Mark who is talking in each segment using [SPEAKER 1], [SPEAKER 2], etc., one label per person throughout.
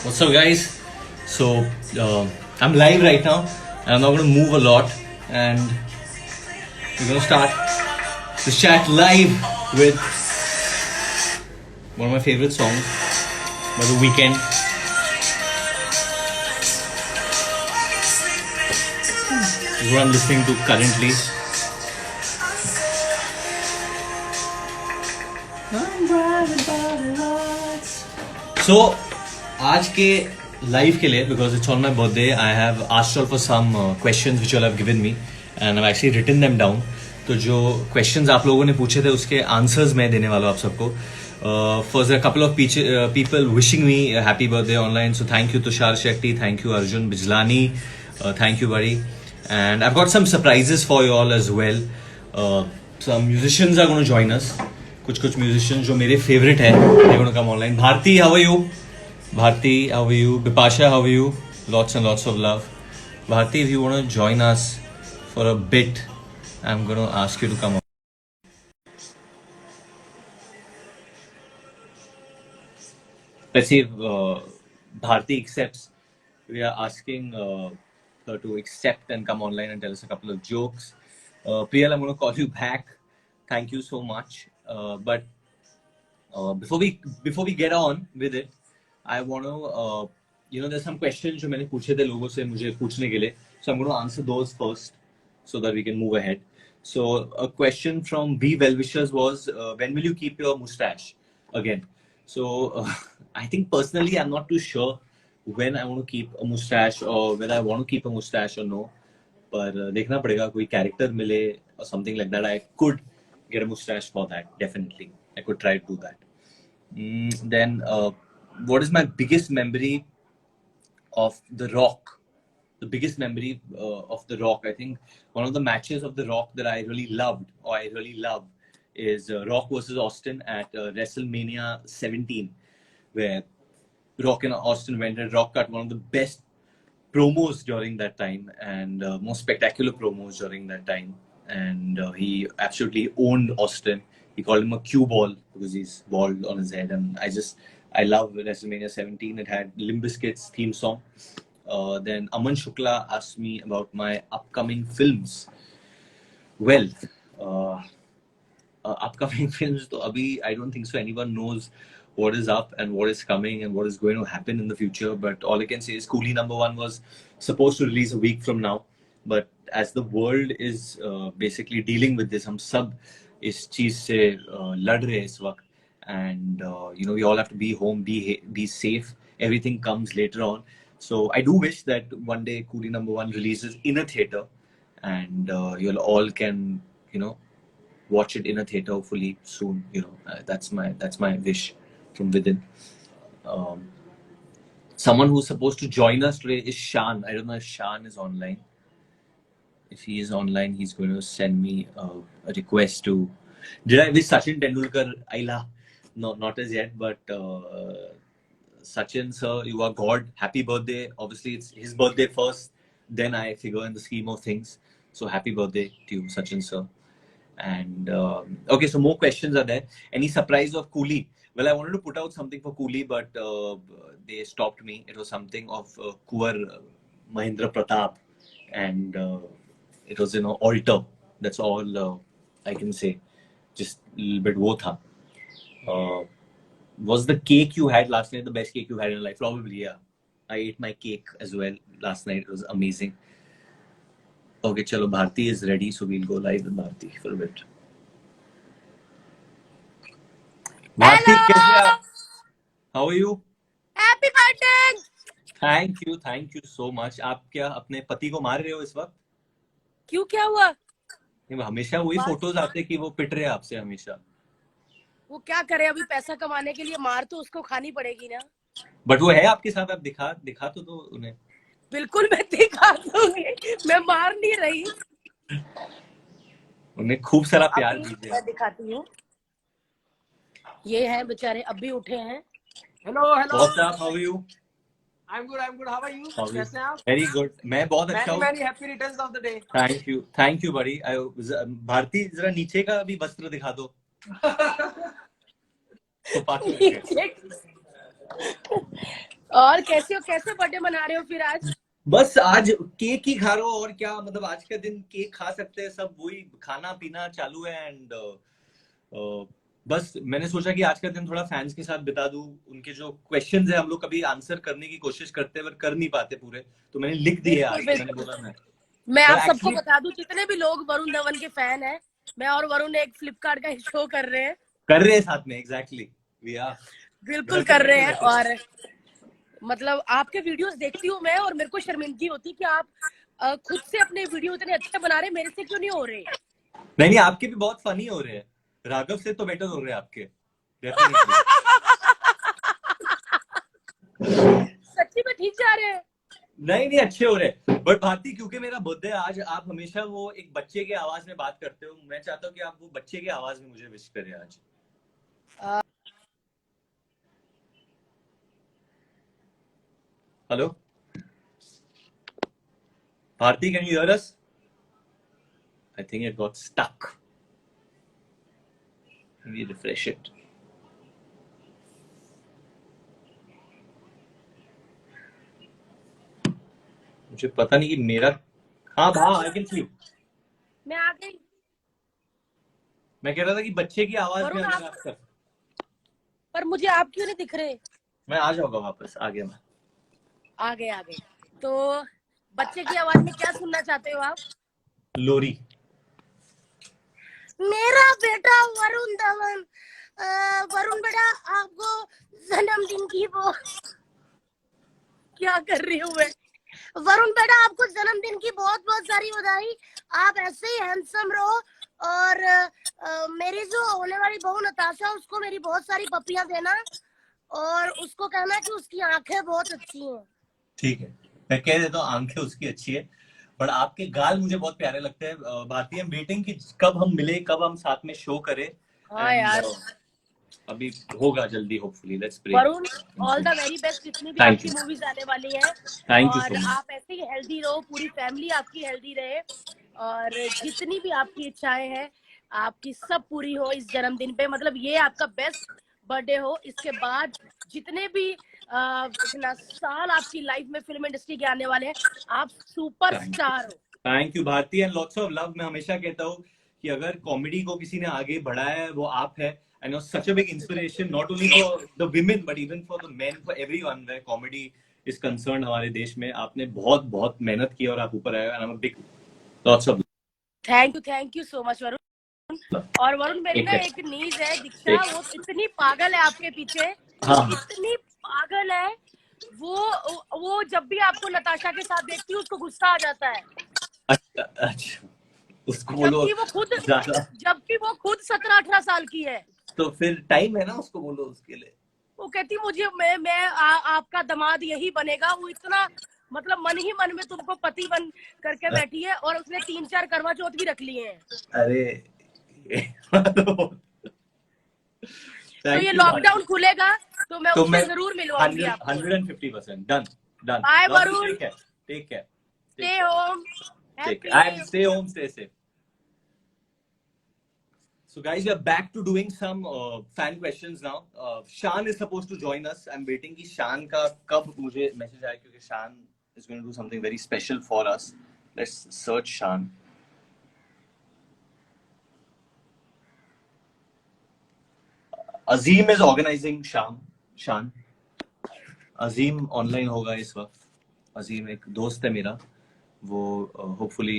[SPEAKER 1] What's up, guys? So I'm live right now, and I'm not going to move a lot, and we're going to start the chat live with one of my favorite songs by The Weeknd. This is what I'm listening to currently. So आज के live के लिए, because it's on my birthday, I have asked all for some questions which you all have given me and I've actually written them down. तो जो questions आप लोगों ने पूछे थे उसके answers मैं देने वाला हूँ आप सबको. First, a couple of people wishing me a happy birthday online. So thank you Tushar Shetty, thank you Arjun Bijlani, thank you buddy. And I've got some surprises for you all as well. Some musicians are going to join us. कुछ musicians जो मेरे favorite हैं, they're going to come online. Bharti, how are you? Bharti, how are you? Bipasha, how are you? Lots and lots of love. Bharti, if you want to join us for a bit, I'm going to ask you to come on. Let's see if Bharti accepts. We are asking her to accept and come online and tell us a couple of jokes. Priyal, I'm going to call you back. Thank you so much. But before we get on with it, I want to, there's some questions जो मैंने पूछे थे लोगों से मुझे पूछने के लिए. So I'm going to answer those first so that we can move ahead. So a question from B Wellwishers was, when will you keep your mustache again? So I think personally I'm not too sure when I want to keep a mustache or whether I want to keep a mustache or no. पर देखना पड़ेगा कोई character मिले or something like that. I could get a mustache for that, definitely. I could try to do that. Then what is my biggest memory of The Rock? The biggest memory of The Rock, I think one of the matches of The Rock that I really loved, or I really love, is Rock versus Austin at WrestleMania 17, where Rock and Austin went, and Rock cut one of the best promos during that time, and most spectacular promos during that time. And he absolutely owned Austin. He called him a cue ball because he's bald on his head. And I love WrestleMania 17. It had Limp Bizkit's theme song. Then Aman Shukla asked me about my upcoming films. Well, upcoming films, तो अभी I don't think so anyone knows what is up and what is coming and what is going to happen in the future. But all I can say is Coolie #1 was supposed to release a week from now. But as the world is basically dealing with this, हम सब इस चीज से लड़ रहे हैं इस वक्त. And we all have to be home, be safe. Everything comes later on. So I do wish that one day Coolie #1 releases in a theater, and you'll all can watch it in a theater hopefully soon. That's my wish from within. Someone who's supposed to join us today is Shan. I don't know if Shan is online. If he is online, he's going to send me a request to. Did I wish Sachin Tendulkar Aila? No, not as yet, but Sachin sir, you are God. Happy birthday. Obviously, it's his birthday first, then I figure in the scheme of things. So happy birthday to you, Sachin sir. And okay, so more questions are there. Any surprise of Coolie? Well, I wanted to put out something for Coolie, but they stopped me. It was something of Kuwar Mahendra Pratap, and it was altar. That's all I can say. Just a little bit वो था. Was the cake you had last night the best cake you had in your life? Probably, yeah. I ate my cake as well last night. It was amazing. Okay, chalo, Bharti is ready, so we'll go live with Bharti for a bit. Bharti, कैसे आप? How are you?
[SPEAKER 2] Happy birthday!
[SPEAKER 1] Thank you so much. आप क्या अपने पति को मार रहे हो इस वक्त?
[SPEAKER 2] क्यों, क्या हुआ?
[SPEAKER 1] हमेशा वही फोटोज आते कि वो पिट रहे हैं आपसे हमेशा.
[SPEAKER 2] वो क्या करे, अभी पैसा कमाने के लिए मार तो उसको खानी पड़ेगी ना.
[SPEAKER 1] बट वो है आपके साथ, आप दिखा तो दो उन्हें.
[SPEAKER 2] बिल्कुल मैं दिखा दूंगी, मैं मार नहीं रही.
[SPEAKER 1] उन्हें खूब सारा प्यार दीजिए.
[SPEAKER 2] मैं दिखाती हूँ. ये हैं बेचारे, अब भी उठे हैं.
[SPEAKER 3] Hello.
[SPEAKER 1] What's up? How are you?
[SPEAKER 3] I'm good. How are you? कैसे हैं आप?
[SPEAKER 1] Very good. मैं बहुत अच्छा हूँ.
[SPEAKER 3] Many happy returns of the day.
[SPEAKER 1] Thank you buddy. Bharti जरा नीचे का भी वस्त्र दिखा दो. तो पार्टी
[SPEAKER 2] और कैसे बर्थडे मना रहे हो फिर आज?
[SPEAKER 1] बस आज केक ही खा रहा हूँ और क्या, मतलब आज का दिन केक खा सकते हैं सब, वही खाना पीना चालू है। एंड बस मैंने सोचा कि आज का दिन थोड़ा फैंस के साथ बिता दूं। उनके जो क्वेश्चंस है हम लोग कभी आंसर करने की कोशिश करते हैं पर कर नहीं पाते पूरे, तो मैंने लिख दिए आज। मैंने बोला
[SPEAKER 2] मैं आप
[SPEAKER 1] But
[SPEAKER 2] सबको
[SPEAKER 1] actually-
[SPEAKER 2] बता दूं, जितने भी लोग वरुण धवन के फैन हैं, मैं और वरुण एक फ्लिपकार्ट का शो कर रहे हैं
[SPEAKER 1] साथ में। एग्जैक्टली
[SPEAKER 2] बिल्कुल कर रहे हैं। और मतलब आपके वीडियोस देखती हूँ मैं, और मेरे को शर्मिंदगी होती कि आप खुद से अपने वीडियो इतने अच्छे बना रहे, मेरे से क्यों नहीं हो रहे?
[SPEAKER 1] नहीं, आपके भी बहुत फनी हो रहे हैं, राघव से तो बेटर हो रहे हैं आपके, डेफिनेटली।
[SPEAKER 2] सच्ची में ठीक जा रहे हैं?
[SPEAKER 1] नहीं अच्छे हो रहे। बट भारती, क्योंकि मेरा बर्थडे आज, आप हमेशा वो एक बच्चे के आवाज में बात करते हो, मैं चाहता हूँ कि आप वो बच्चे के आवाज में मुझे विश करें आज। Hello Bharti, can you hear us? I think it got stuck. We refresh it. मुझे पता नहीं कि मेरा, हाँ आई कैन सी।
[SPEAKER 2] मैं आ गई।
[SPEAKER 1] मैं कह रहा था कि बच्चे की आवाज में अगर आप
[SPEAKER 2] पर मुझे आप क्यों नहीं दिख रहे?
[SPEAKER 1] मैं आ जाऊंगा वापस, आ गया मैं।
[SPEAKER 2] आ गए। तो बच्चे की आवाज में क्या सुनना चाहते हो आप?
[SPEAKER 1] लोरी।
[SPEAKER 2] मेरा बेटा वरुण धवन, वरुण बेटा आपको जन्मदिन की वो क्या कर रही हूँ मैं? वरुण बेटा आपको जन्मदिन की बहुत बहुत सारी बधाई। आप ऐसे ही हैंडसम रहो, और मेरी जो होने वाली बहू नताशा, उसको मेरी बहुत सारी पप्पियां देना, और उसको कहना कि उसकी आंखें बहुत अच्छी हैं।
[SPEAKER 1] ठीक है, मैं कह देता हूँ आंखें उसकी अच्छी है, बट आपके गाल मुझे बहुत प्यारे लगते हैं। भारतीय वेटिंग कि कब हम मिले, कब हम साथ में शो करें।
[SPEAKER 2] हाँ यार,
[SPEAKER 1] अभी होगा जल्दी, hopefully, let's pray.
[SPEAKER 2] Varun, all the very best. जितनी भी आपकी मूवीज आने वाली है, और आप ऐसे ही हेल्दी रहो, पूरी फैमिली आपकी हेल्दी रहे, और जितनी भी आपकी इच्छाएं हैं आपकी सब पूरी हो इस जन्मदिन पे। मतलब ये आपका बेस्ट बर्थडे हो। इसके बाद जितने भी इतना साल आपकी लाइफ में फिल्म इंडस्ट्री के आने वाले हैं, आप सुपरस्टार हो।
[SPEAKER 1] Thank you Bharti, and lots of love. मैं हमेशा कहता हूँ कि अगर कॉमेडी को किसी ने आगे बढ़ाया है वो आप है। I know such a big inspiration not only for the women but even for the men, for everyone where comedy is concerned हमारे देश में। आपने बहुत बहुत मेहनत की और आप ऊपर आए, and I'm a big lots of
[SPEAKER 2] thank you so much Varun. और वरुण, मेरी ना एक नीज है दीक्षा, वो इतनी पागल है आपके पीछे। हाँ। इतनी पागल है वो जब भी आपको नताशा के साथ देखती है उसको गुस्सा आ जाता है।
[SPEAKER 1] अच्छा उसको बोलो,
[SPEAKER 2] जबकि वो खुद 17-18 साल की है।
[SPEAKER 1] तो फिर टाइम है ना, उसको बोलो उसके लिए।
[SPEAKER 2] वो कहती मुझे आपका दामाद यही बनेगा। वो इतना मतलब मन ही मन में तुमको पति बन करके बैठी है, और उसने 3-4 करवा चौथ भी रख लिए हैं।
[SPEAKER 1] अरे
[SPEAKER 2] तो ये लॉकडाउन खुलेगा तो मैं उससे जरूर मिलवाऊंगी आपको।
[SPEAKER 1] 150% done.
[SPEAKER 2] Bye Varun,
[SPEAKER 1] take care,
[SPEAKER 2] stay home,
[SPEAKER 1] stay home, stay safe. So guys, we are back to doing some fan questions now. Shan is supposed to join us. I'm waiting कि Shan का कब मुझे message आए, क्योंकि Shan is going to do something very special for us. Let's search Shan. Azim is organizing Shan. Azim online होगा इस वक्त। Azim एक दोस्त है मेरा, वो hopefully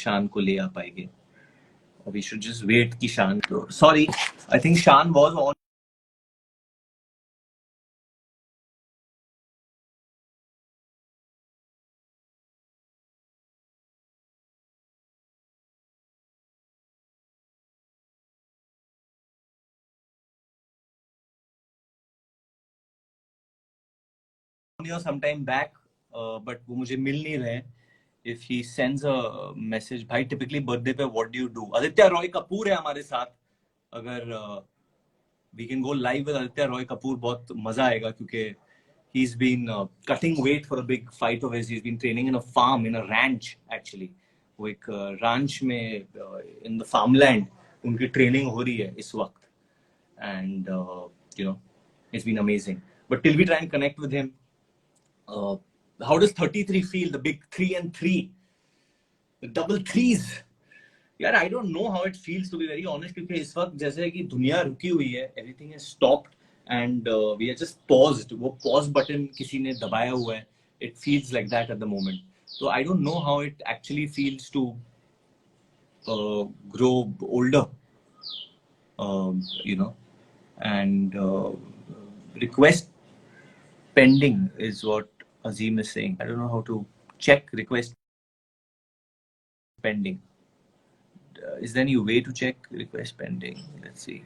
[SPEAKER 1] Shan को ले आ पाएंगे। We should just wait कि Shan, sorry, I think Shan was on sometime back, but वो मुझे मिल नहीं रहे। If he sends a message, भाई typically birthday पे what do you do? Aditya Roy Kapoor है हमारे साथ, अगर we can go live with Aditya Roy Kapoor बहुत मजा आएगा, क्योंकि he's been cutting weight for a big fight of his. He's been training in a farm, in a ranch actually. वो एक ranch में in the farmland उनकी ट्रेनिंग हो रही है इस वक्त, and it's been amazing. But till we try and connect with him, how does 33 feel? The big 3 and 3, the double threes. यार I don't know how it feels, to be very honest, क्योंकि इस वक्त जैसे कि दुनिया रुकी हुई है, everything is stopped and we are just paused. वो pause button किसी ने दबाया हुआ है. It feels like that at the moment. So I don't know how it actually feels to grow older, and request pending is what Azim is saying. I don't know how to check request pending. Is there any way to check request pending? Let's see.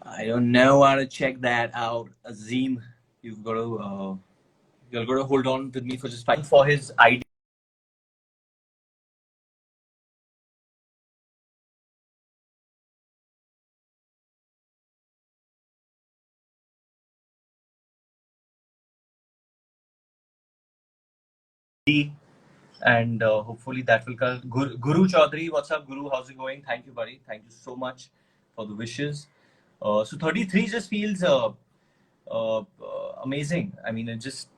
[SPEAKER 1] I don't know how to check that out, Azim. You've got to hold on with me for just 5 for his ID. And hopefully that will come. Guru Chaudhary, what's up, Guru? How's it going? Thank you, buddy. Thank you so much for the wishes. So 33 just feels amazing. I mean, it just.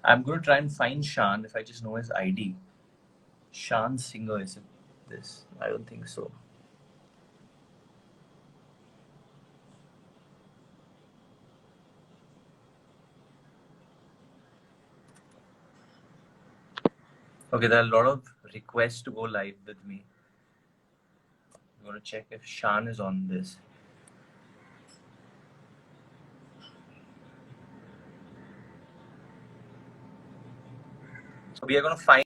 [SPEAKER 1] I'm going to try and find Shan if I just know his ID. Shan Singer, is it this? I don't think so. Okay, there are a lot of requests to go live with me. I'm going to check if Shan is on this. So we are going to find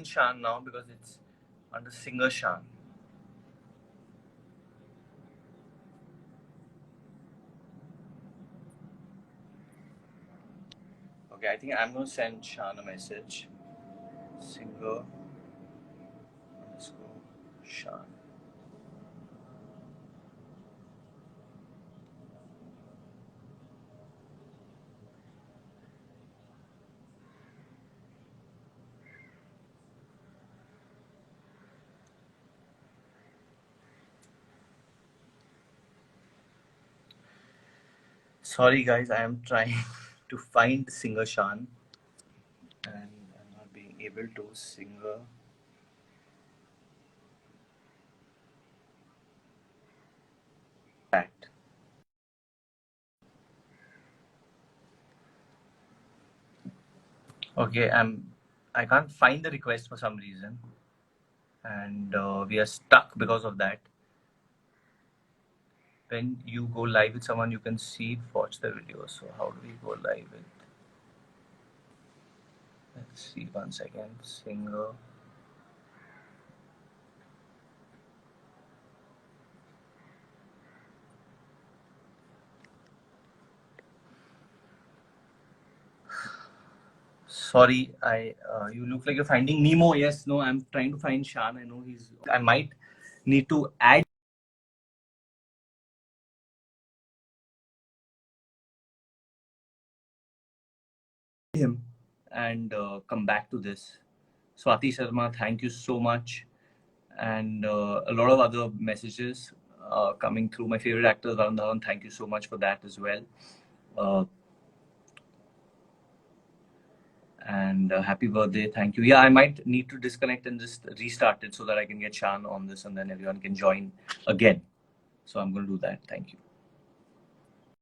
[SPEAKER 1] Shan now because it's under Singer Shan. Okay, I think I'm going to send Shan a message. Singer underscore Shan. Sorry guys, I am trying to find Singer Shan and I'm not being able to. Singer chat. Okay, I can't find the request for some reason and we are stuck because of that. When you go live with someone, you can see, watch the video. So how do we go live with? Let's see, 1 second. Singer. Sorry, you look like you're finding Nemo. Yes, no, I'm trying to find Shan. I know I might need to add him and come back to this. Swati Sharma, thank you so much. And a lot of other messages coming through. My favorite actor, Varun Dhawan, thank you so much for that as well. And happy birthday, thank you. Yeah, I might need to disconnect and just restart it so that I can get Shan on this and then everyone can join again. So I'm going to do that. Thank you.